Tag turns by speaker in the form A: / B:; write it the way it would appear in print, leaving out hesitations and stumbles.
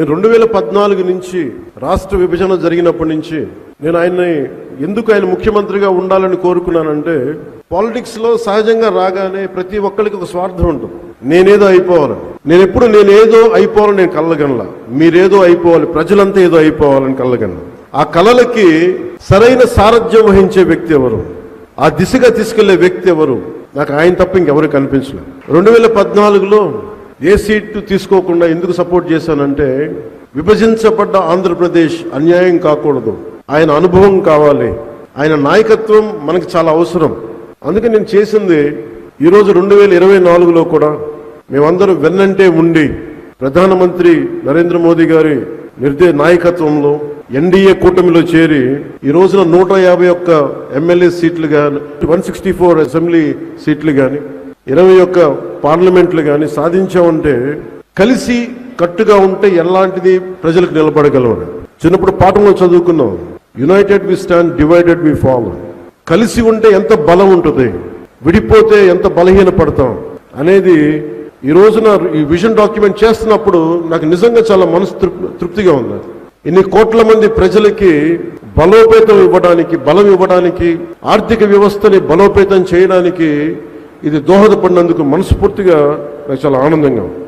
A: నేను 2014 నుంచి రాష్ట్ర విభజన జరిగినప్పటి నుంచి నేను ఎందుకు ఆయన ముఖ్యమంత్రిగా ఉండాలని కోరుకున్నానంటే, పాలిటిక్స్ లో సహజంగా రాగానే ప్రతి ఒక్కరికి ఒక స్వార్థం ఉంటుంది. నేనేదో అయిపోవాలి, నేనేదో అయిపోవాలని నేను కళ్ళగనలా. మీరేదో అయిపోవాలి, ప్రజలంతా ఏదో అయిపోవాలని కళ్ళగనలా. ఆ కళలకి సరైన సారథ్యం వహించే వ్యక్తి ఎవరు, ఆ దిశగా తీసుకెళ్లే వ్యక్తి ఎవరు, నాకు ఆయన తప్ప ఇంకెవరు కనిపించలేదు. 2014లో ఏ సీటు తీసుకోకుండా ఎందుకు సపోర్ట్ చేశానంటే, విభజించబడ్డ ఆంధ్రప్రదేశ్ అన్యాయం కాకూడదు, ఆయన అనుభవం కావాలి, ఆయన నాయకత్వం మనకి చాలా అవసరం. అందుకే నేను చేసింది ఈరోజు 2024లో కూడా మేమందరం వెన్నంటే ఉండి ప్రధానమంత్రి నరేంద్ర మోదీ గారి నాయకత్వంలో ఎన్డీఏ కూటమిలో చేరి ఈ రోజున 151 ఎమ్మెల్యే సీట్లు గాని, 164 అసెంబ్లీ సీట్లు గాని, 21 పార్లమెంట్లు గాని సాధించామంటే, కలిసి కట్టుగా ఉంటే ఎలాంటిది ప్రజలకు నిలబడగలవని చిన్నప్పుడు పాఠంలో చదువుకున్నాం. United we stand, divided we fall. కలిసి ఉంటే ఎంత బలం ఉంటుంది, విడిపోతే ఎంత బలహీన పడతాం అనేది ఈ రోజున ఈ విజన్ డాక్యుమెంట్ చేస్తున్నప్పుడు నాకు నిజంగా చాలా మనసు తృప్తిగా ఉంది. ఇన్ని కోట్ల మంది ప్రజలకి బలోపేతం ఇవ్వడానికి, బలం ఇవ్వడానికి, ఆర్థిక వ్యవస్థని బలోపేతం చేయడానికి ఇది దోహదపడినందుకు మనస్ఫూర్తిగా నాకు చాలా ఆనందంగా ఉంది.